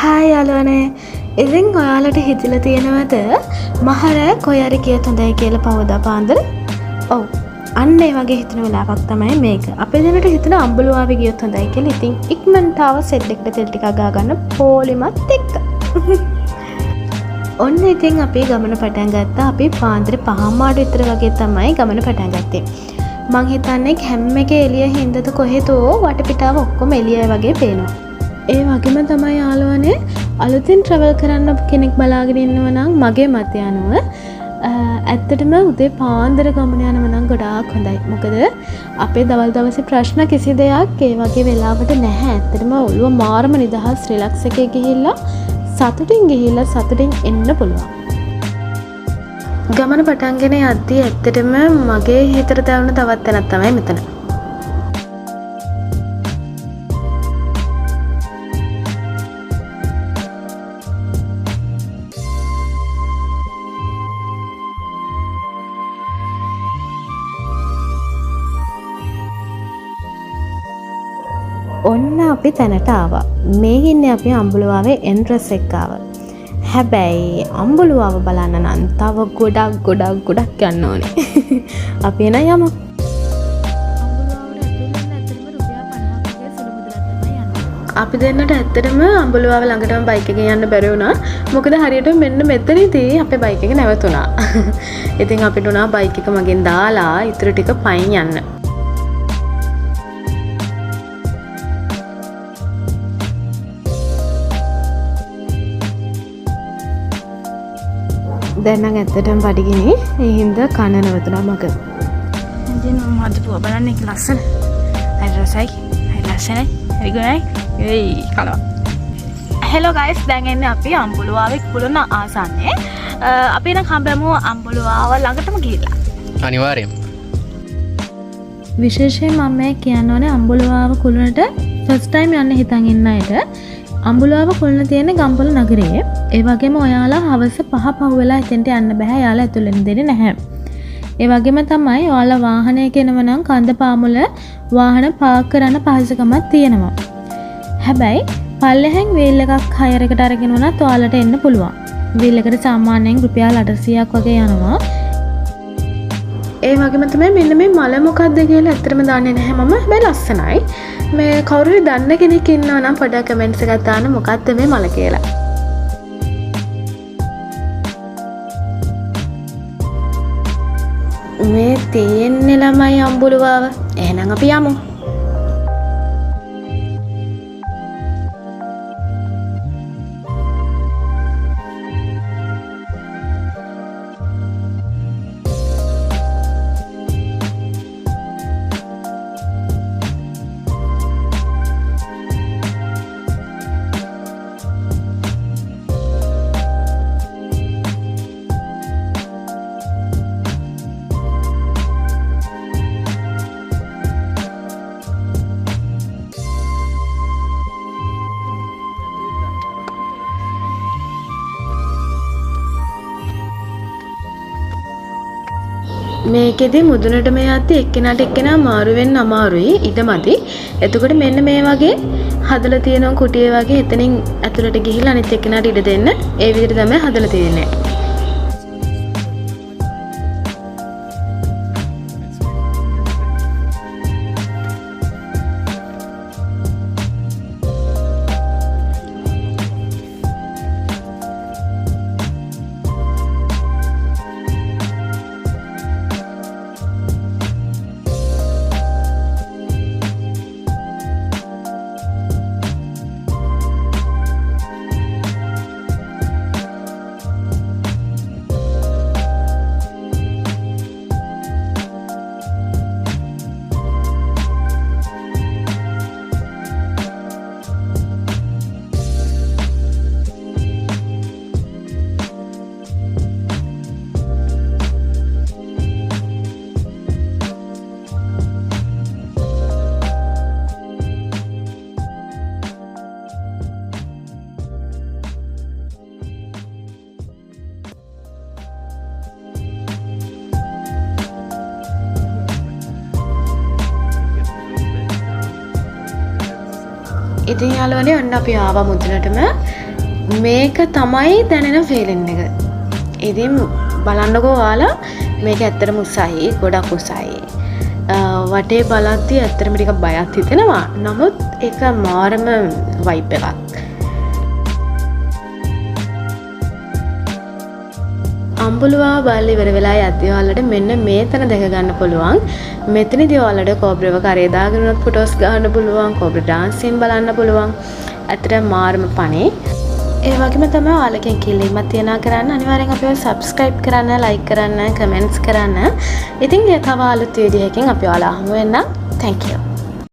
Hi යාළුවනේ. ඉතින් ඔයාලට හිතිලා තියෙනවද මහරෑ කොයාරි කියත් හොඳයි කියලා පවදා පාන්දර? ඔව්. අන්න ඒ වගේ හිතන වෙලාවක් තමයි මේක. අපි දෙන්නට හිතන අම්බලුවාවේ ගියොත් හොඳයි කියලා. ඉතින් ඉක්මනට ආව සෙට් එකට තෙල් ටිකක් ගා ගන්න පොලිමත් එක්ක. ඔන්න ඉතින් අපි ගමන පටන් ගත්තා. අපි පාන්දර 5:00 විතර වගේ තමයි ගමන පටන් ගත්තේ. මං හිතන්නේ හැම් එකේ එළිය හින්දද කොහෙතෝ වටපිටාව ඔක්කොම එළියයි වගේ පේනවා. ඒ වගේම තමයි යාළුවනේ අලුතින් ට්‍රැවල් කරන්න කෙනෙක් බලාගෙන ඉන්නව නම් මගේ මතය අනුව ඇත්තටම උදේ පාන්දර ගමන යනව නම් ගොඩාක් හොඳයි. මොකද අපේ දවල් දවසේ ප්‍රශ්න කිසි දෙයක් ඒ වගේ වෙලාවට නැහැ. ඇත්තටම ඔළුව මාරම නිදහස් රිලැක්ස් එකේ ගිහිල්ලා සතුටින් ගිහිල්ලා සතුටින් එන්න පුළුවන්. ගමන පටන්ගෙන යද්දී ඇත්තටම මගේ හිතට දැනුණ තවත් තැනක් තමයි මෙතන. ඔන්න අපි තැනට ආවා. මේ ඉන්නේ අපි අම්බුලුවාවේ එන්ට්‍රස් එක ආව. හැබැයි අම්බුලුවාව බලන්න නම් තව ගොඩක් යන්න ඕනේ. අපි එන යමු. අපි දෙන්නට ඇත්තටම අම්බුලුවාව ළඟටම බයික් එකෙන් යන්න බැරි වුණා. මොකද හරියට මෙන්න මෙතනදී අපේ බයික් එක නැවතුණා. ඉතින් අපිට උනා බයික් එක මගෙන් දාලා ඉතුරු ටික පයින් යන්න. දැන් නම් ඇත්තටම බඩගිනි. ඒ හින්දා කන නවතුණා මග. ඉතින් මම හදපුවා බලන්න ඒක ලස්සන. හරි රසයි. හරි ලස්සනයි. හරි ගොනයි. ඒයි කලවා. හෙලෝ ගයිස්, දැන් එන්නේ අපි අම්බුලුවාවේ කුළුණ ආසන්නයේ. අපි නම් හම්බෙමු අම්බුලුවාව ළඟටම ගිහිල්ලා. අනිවාර්යයෙන්. විශේෂයෙන් මම මේ කියන්න ඕනේ අම්බුලුවාව කුළුණට ෆස්ට් ටයිම් යන්න හිතන් ඉන්න අයට අම්බුලුවාව කුළුණ තියෙන ගම්පොළ නගරයේ. ඒ වගේම ඔයාලා හවස 5 පහු වෙලා එතෙන්ට යන්න බෑ. යාලා ඇතුළ වෙන්න දෙන්නේ නැහැ. ඒ වගේම තමයි ඔයාලා වාහනයක එනව නම් කන්දපාමුල වාහන පාක් කරන්න පහසුකමක් තියෙනවා. හැබැයි පල්ලෙහෙන් වීල් එකක් හයර් එකට අරගෙන උනත් ඔයාලට එන්න පුළුවන්. වීල් එකට සාමාන්‍යයෙන් රුපියල් 800ක් වගේ යනවා. ඒ වගේම තමයි මෙන්න මේ මල මොකක්ද කියලා ඇත්තටම දන්නේ නැහැ මම. හැබැයි ලස්සනයි. මේ කවුරුහරි දන්න කෙනෙක් ඉන්නවා නම් පොඩ්ඩක් කමෙන්ට්ස් එකක් දාන්න මොකක්ද මේ මල කියලා. මේ තියෙන්නේ ළමයි අම්බුලුවාව. එහෙනම් අපි යමු. මේකෙදි මුදුනට මේ යද්දි එක්කෙනාට එක්කෙනා මාරු වෙන්න අමාරුයි. ඉඩමදි. එතකොට මෙන්න මේ වගේ හදලා තියෙන කුටිය වගේ එතනින් ඇතුළට ගිහිල්ලා අනිත් එක්කෙනාට ඉඩ දෙන්න. ඒ විදිහට තමයි හදලා තියෙන්නේ. ඉතින් යාළුවනේ ඔන්න අපි ආවා මුදුනටම. මේක තමයි දැනෙන ෆීලින් එක. ඉතින් බලන්නකෝ ඔයාලා මේක ඇත්තටම උසයි, ගොඩක් උසයි. වටේ බලද්දී ඇත්තටම ටිකක් බයක් හිතෙනවා. නමුත් ඒක මාරම වයිබ් එකක්. අම්බුලුවාව බලලා ඉවර වෙලා යද්දී ඔයාලට මෙන්න මේ තැන දැක ගන්න පුළුවන්. මෙතනදී ඔයාලට කෝබ්‍රව කරේ දාගෙන උනත් ෆොටෝස් ගන්න පුළුවන්, කෝබ්‍ර ඩාන්සින් බලන්න පුළුවන්. ඇත්තටම මාරම පණේ. ඒ වගේම තමයි ඔයාලගෙන් කිලිමක් තියනා කරන්න අනිවාර්යෙන් අපිව subscribe කරන්න, like කරන්න, comments කරන්න. ඉතින් තව අලුත් වීඩියෝ එකකින් අපි ඔයාලා හමු වෙන්න. Thank you.